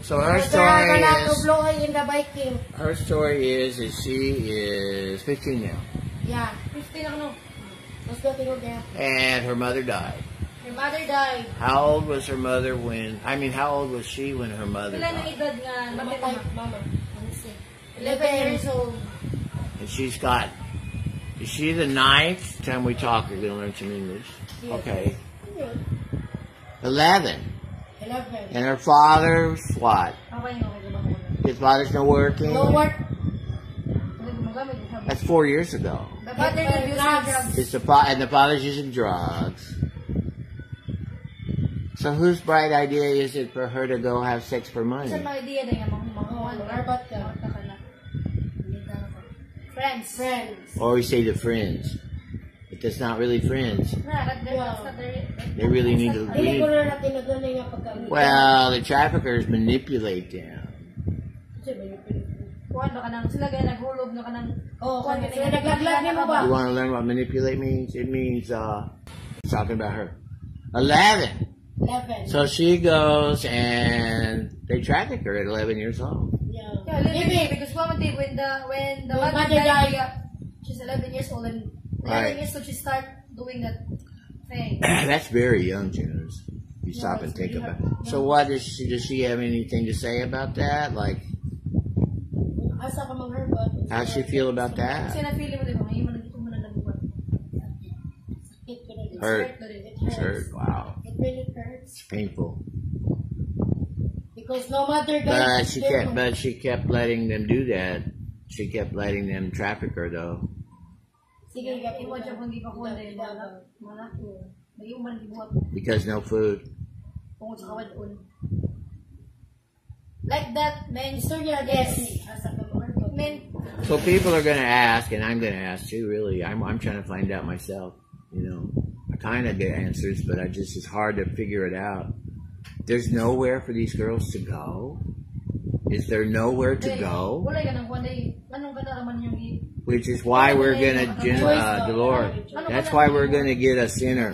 So her story is that she is 15 now. Yeah, 15 ako. Let's go there. And her mother died. Her mother died. How old was her mother when? I mean, how old was she when her mother died? Mama. 11 years old. And she's got. Is she the 9th time we talk? You're gonna learn some English. Okay. 11. And her father's what? His father's not working. No work. That's 4 years ago. The father using drugs. And the father's using drugs. So whose bright idea is it for her to go have sex for money? Friends. Or we say the friends. But that's not really friends. They really need to leave. Well, the traffickers manipulate them. You want to learn what manipulate means? It means, talking about her. 11. So she goes and they traffic her at 11 years old. Yeah, living because when the mother died, she's 11 years old and 11 years old she start doing that thing. That's very young, Janice. You stop and think about it. So what does she have anything to say about that? Like, how does she feel about that? Hurt. It's hurt. Wow. It really hurts. It's painful. Because no matter but she kept letting them do that. She kept letting them traffic her though. Because no food. Like that, yes. So people are going to ask, and I'm going to ask too. Really, I'm trying to find out myself. You know, I kind of get answers, but it's hard to figure it out. There's nowhere for these girls to go. Is there nowhere to go? Which is why we're gonna, Dolores. That's why we're gonna get a sinner.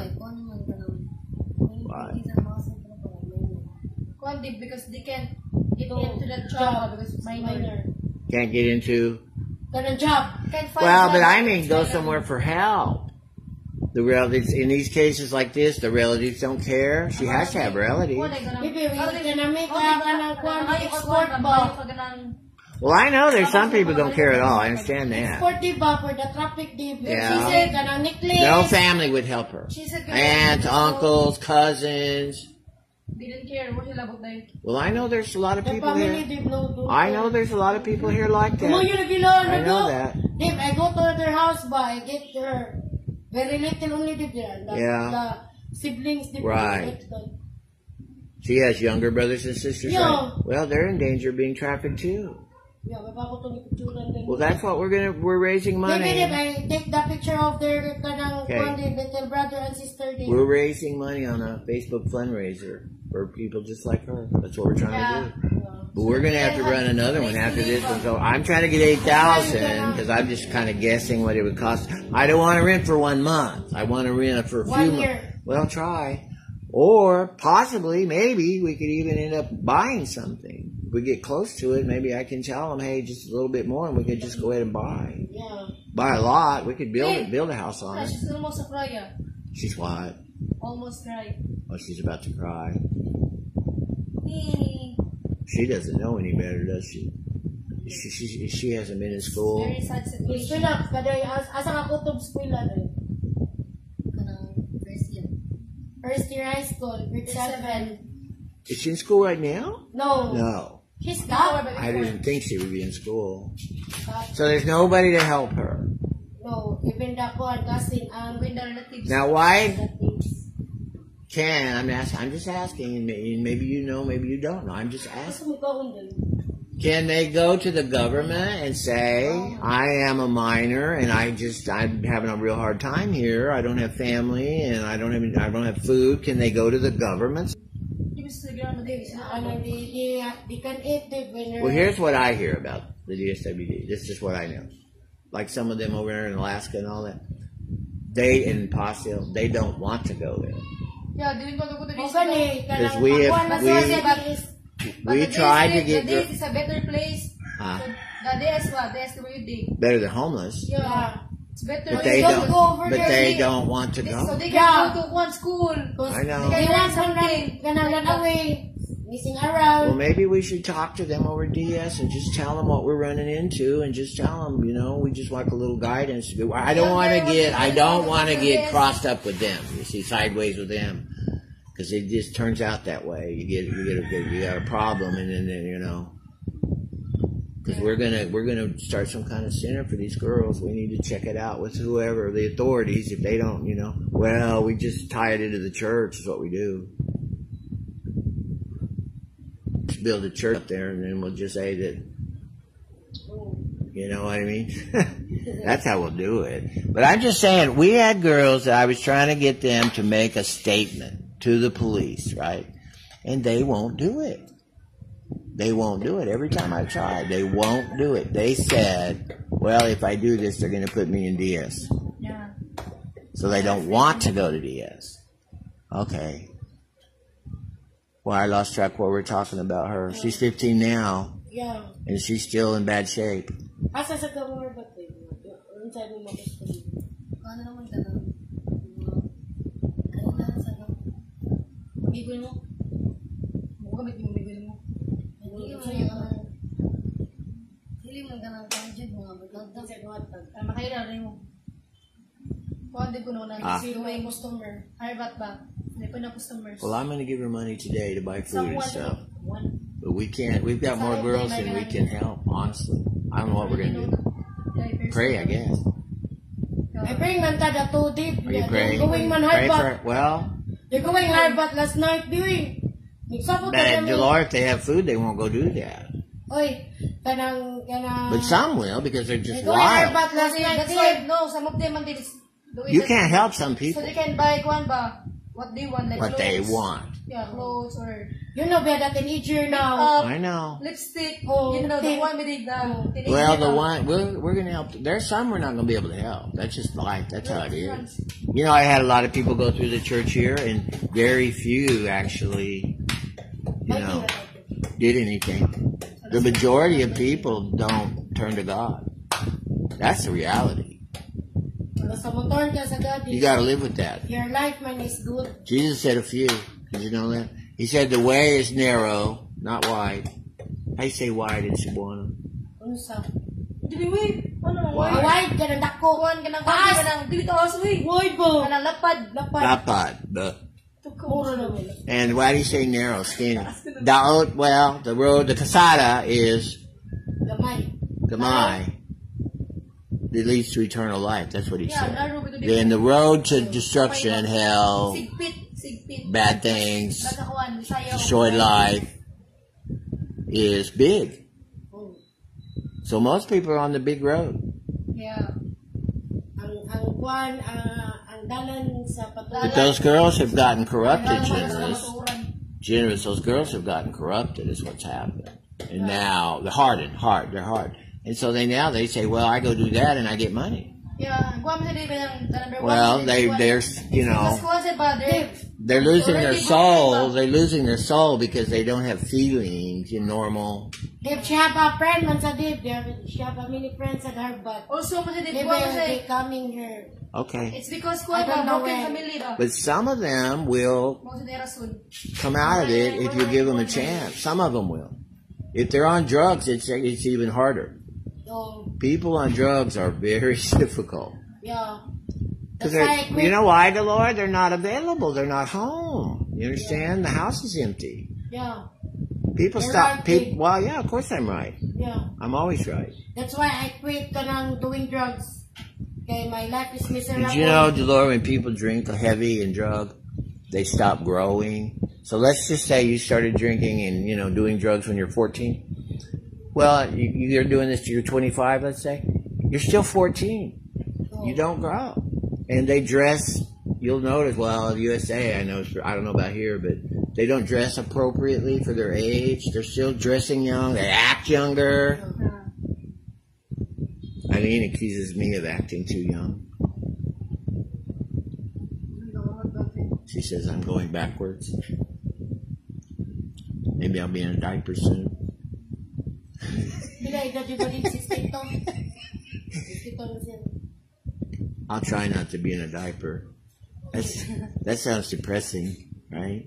Because they can't get into that job because it's minor. Can't get into. Got a job. Well, but I mean, go somewhere for help. The relatives, in these cases like this, the relatives don't care. She has to have relatives. Well, I know there's some people who don't care at all. I understand that. Yeah. No family would help her. Aunts, uncles, cousins. Didn't care. Well, I know there's a lot of people here. I know there's a lot of people here like that. I know that. I go to their house, but I get her. Very little only did there. The siblings did. Right. She has younger brothers and sisters, right? Well, they're in danger of being trafficked too. Well, that's what we're raising money. I take the picture of their little brother and sister. We're raising money on a Facebook fundraiser for people just like her. That's what we're trying to do. But we're going to have to run another one after this one. So I'm trying to get 8,000 because I'm just kind of guessing what it would cost. I don't want to rent for 1 month. I want to rent for a few months. Well, try. Or possibly, maybe, we could even end up buying something. If we get close to it, maybe I can tell them, hey, just a little bit more, and we could just go ahead and buy. Yeah. Buy a lot. We could build a house on it. She's almost a cry. She's what? Almost cried. Oh, she's about to cry. She doesn't know any better, does she? She hasn't been in school. Very sad situation. First year high school, grade 7. Is she in school right now? No. No. She's not. I didn't think she would be in school. So there's nobody to help her. No, even the cousin and the relatives. Now why I'm just asking, and maybe you know, maybe you don't know. I'm just asking. Can they go to the government and say, I am a minor and I'm having a real hard time here. I don't have family and I don't have food. Can they go to the government? Well, here's what I hear about the DSWD. This is just what I know. Like some of them over there in Alaska and all that. In Pastel, they don't want to go there. Yeah, because We tried to get. The DS is a better place. Huh? So, the DS what? DS where you dig. Better than homeless. Yeah. It's better. But they don't. But they don't want to go. So they can go to one school. I know. They want something. Gonna run away, missing around. Well, maybe we should talk to them over DS and just tell them what we're running into, and just tell them, we just want a little guidance. I don't want to get crossed up with them. You see, sideways with them, because it just turns out that way. You got a problem, and then because we're gonna start some kind of center for these girls. We need to check it out with whoever the authorities. If they don't, well, we just tie it into the church. Is what we do. Build a church up there, and then we'll just say that. You know what I mean? That's how we'll do it. But I'm just saying, we had girls that I was trying to get them to make a statement to the police, right? And they won't do it. They won't do it. Every time I tried, they won't do it. They said, well, if I do this, they're going to put me in DS. Yeah. So they don't want to go to DS. Okay. Well, I lost track what we're talking about her. She's 15 now. Yeah. And she's still in bad shape. Asa sa kamor ba tayo? Inside mo gusto mo. Ano naman ka na? Ano na sa Migol mo? Gamit mo migol mo. Hindi mo ganang tangent mo. Makailan rin mo. Kung hindi ko na Sino may customer? Harbat ba? Hindi pa na customers. Well, I'm going to give her money today to buy food and stuff. But we can't. We've got more girls than we can help, honestly. I don't know what we're going to do. Pray, I guess. I praying man tada to deep. Are you praying? Going man Pray for Harbat. it. Well, They're going Harbat last night, doing. but Dolores, if they have food, they won't go do that. Oy, kanang. But some will, because they're just Going wild. Harbat last night, That's why, no, some of them are doing You that. can't help some So people they can buy one ba? What they want, like what clothes. they want. Yeah, clothes or You know better than each year now. I know. lipstick. Oh, The one with the Well, the one we're going to help. There's some we're not going to be able to help. That's just life. That's how it is. I had a lot of people go through the church here, and very few actually, did anything. The majority of people don't turn to God. That's the reality. Sa motor ka sa God. You got to live with that. Your life man is good. Jesus said a few. Did you know that? He said the way is narrow, not wide. How you say wide in Cebuano? Unsa? Wide. Wide ka ng dako. Kuhan ka ng bagi ka ng dito uy. Wide po. Kanang lapad. Lapad. Muro naman. And why do you say narrow, skinny? Daot, well, the road, the kasada is Gamay. It leads to eternal life. That's what he said. Then the road to destruction, hell, Sigpit. bad things, Nakakuhan, sayaw. destroyed life is big. So most people are on the big road. Yeah. Ang dalan sa But those girls have gotten corrupted, Generous, those girls have gotten corrupted is what's happened. And now they're hardened, they're hard. And so they say, well, I go do that and I get money. Yeah. Well, they're losing their soul. They're losing their soul because they don't have feelings in normal. If she have a friend man sa Dave, she have a many friends at Harvard. Also, they coming here. Okay. It's because I don't know broken when. family ba? But some of them will come out of it if you give them a chance. Some of them will. If they're on drugs, it's even harder. People on drugs are very difficult. Yeah. Because you know why, Dolores? They're not available. They're not home. You understand? The house is empty. Yeah. People You're stop. right, Well, yeah, of course I'm right. Yeah. I'm always right. That's why I quit kanang doing drugs. Okay, my life is miserable. Did you know, Dolores, when people drink heavy and drug, they stop growing? So let's just say you started drinking and, doing drugs when you're 14. Well, you're doing this till you're 25, let's say. You're still 14. You don't grow. And they dress, you'll notice, well, USA, I don't know about here, but they don't dress appropriately for their age. They're still dressing young. They act younger. Eileen accuses me of acting too young. She says I'm going backwards. Maybe I'll be in a diaper soon. I'll try not to be in a diaper. That sounds depressing, right?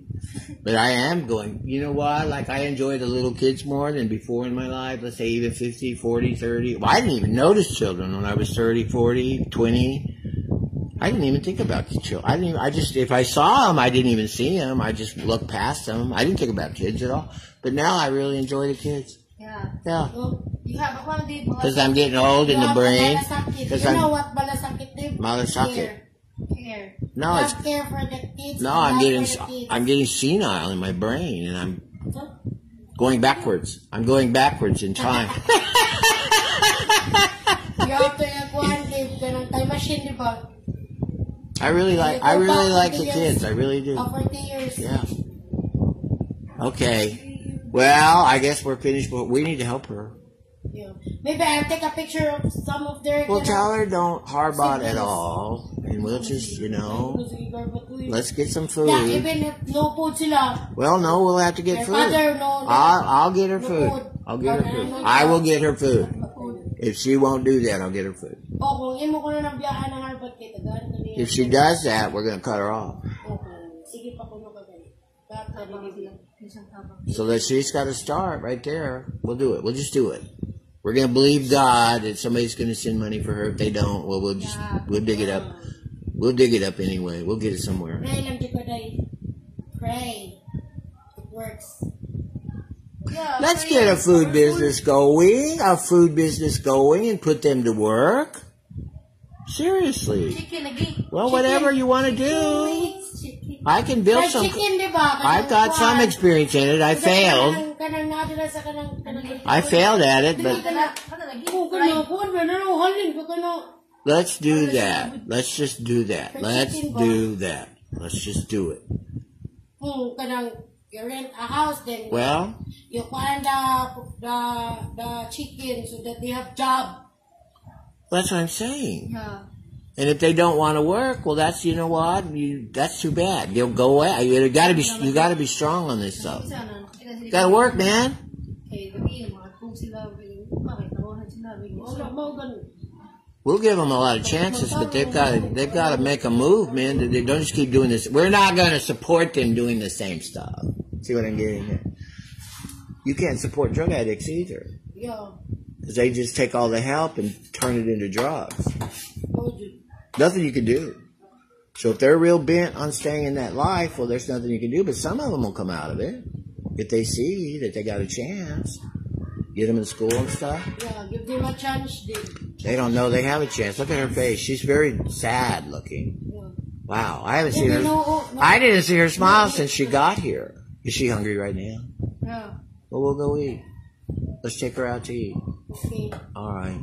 But I am going, you know what? Like, I enjoy the little kids more than before in my life. Let's say even 50, 40, 30. Well, I didn't even notice children when I was 30, 40, 20. I didn't even think about the children. If I saw them, I didn't even see them. I just looked past them. I didn't think about kids at all. But now I really enjoy the kids. Yeah. Yeah. You have a quality. Because I'm getting old in the brain. You know what malasakit is? Malasakit. Care. No, it's care for the kids. no. I'm getting senile in my brain, and I'm going backwards. I'm going backwards in time. You have to have one time machine, diba? I really like the kids. I really do. 40 years. Yeah. Okay. Well, I guess we're finished, but we need to help her. Yeah. Maybe I'll take a picture of some of their... Well, tell her don't harbot at all, and we'll just, let's get some food. Yeah, even if no food sila. Well, no, we'll have to get food. I'll get her food. I'll get her food. I will get her food. If she won't do that, I'll get her food. If she does that, we're going to cut her off. So that she's got to start right there. We'll do it. We'll just do it. We're going to believe God that somebody's going to send money for her. If they don't, well, we'll dig it up. We'll dig it up anyway. We'll get it somewhere. Pray. It works. Yeah, Let's get a food business going. A food business going and put them to work. Seriously. Well, whatever you want to do. I can build some. I've got some experience in it. I failed. I failed at it, but let's do that. Let's just do that. Let's do that. Let's just do it. You rent a house, then well, you find the chicken so that they have job. That's what I'm saying. Yeah. And if they don't want to work, well, that's that's too bad. They'll go away. You gotta be strong on this stuff. Gotta work, man. We'll give them a lot of chances, but they've got to make a move, man. They don't just keep doing this. We're not going to support them doing the same stuff. See what I'm getting at? You can't support drug addicts either. Yeah. Because they just take all the help and turn it into drugs. Nothing you can do. So if they're real bent on staying in that life, well, there's nothing you can do. But some of them will come out of it if they see that they got a chance. Get them in school and stuff. Yeah, give them a chance. They don't know they have a chance. Look at her face. She's very sad looking. Yeah. Wow, I haven't seen her. I didn't see her smile since she got here. Is she hungry right now? Yeah. Well, we'll go eat. Let's take her out to eat. Okay. All right.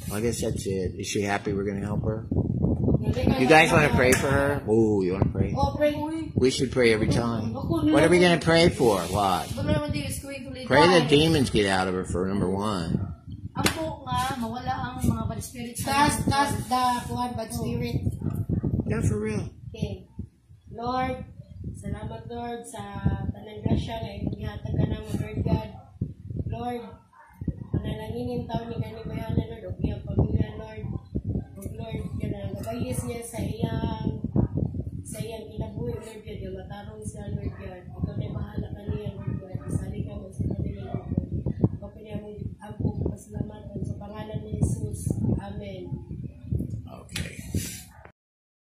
Well, I guess that's it. Is she happy we're going to help her? You guys want to pray for her? Ooh, you want to pray? Oh, pray. We should pray every time. What are we going to pray for? What? Pray that demons get out of her for number one. Cast the bad spirit. Yeah, for real. Okay. Lord, salamat Lord sa tanang grasya na ihatag ka ng Lord God. Lord, panalanginin taon ni kani bayana Lord, o iyang pamilya Lord. Lord, kanang nabayis niya sa iyang kinabuhi Lord God, yung matarong siya Lord God. Ikaw na bahala ka niya Lord God. Sali ka mo sa kanila Lord God. Kapag niya mo ang pasalamat sa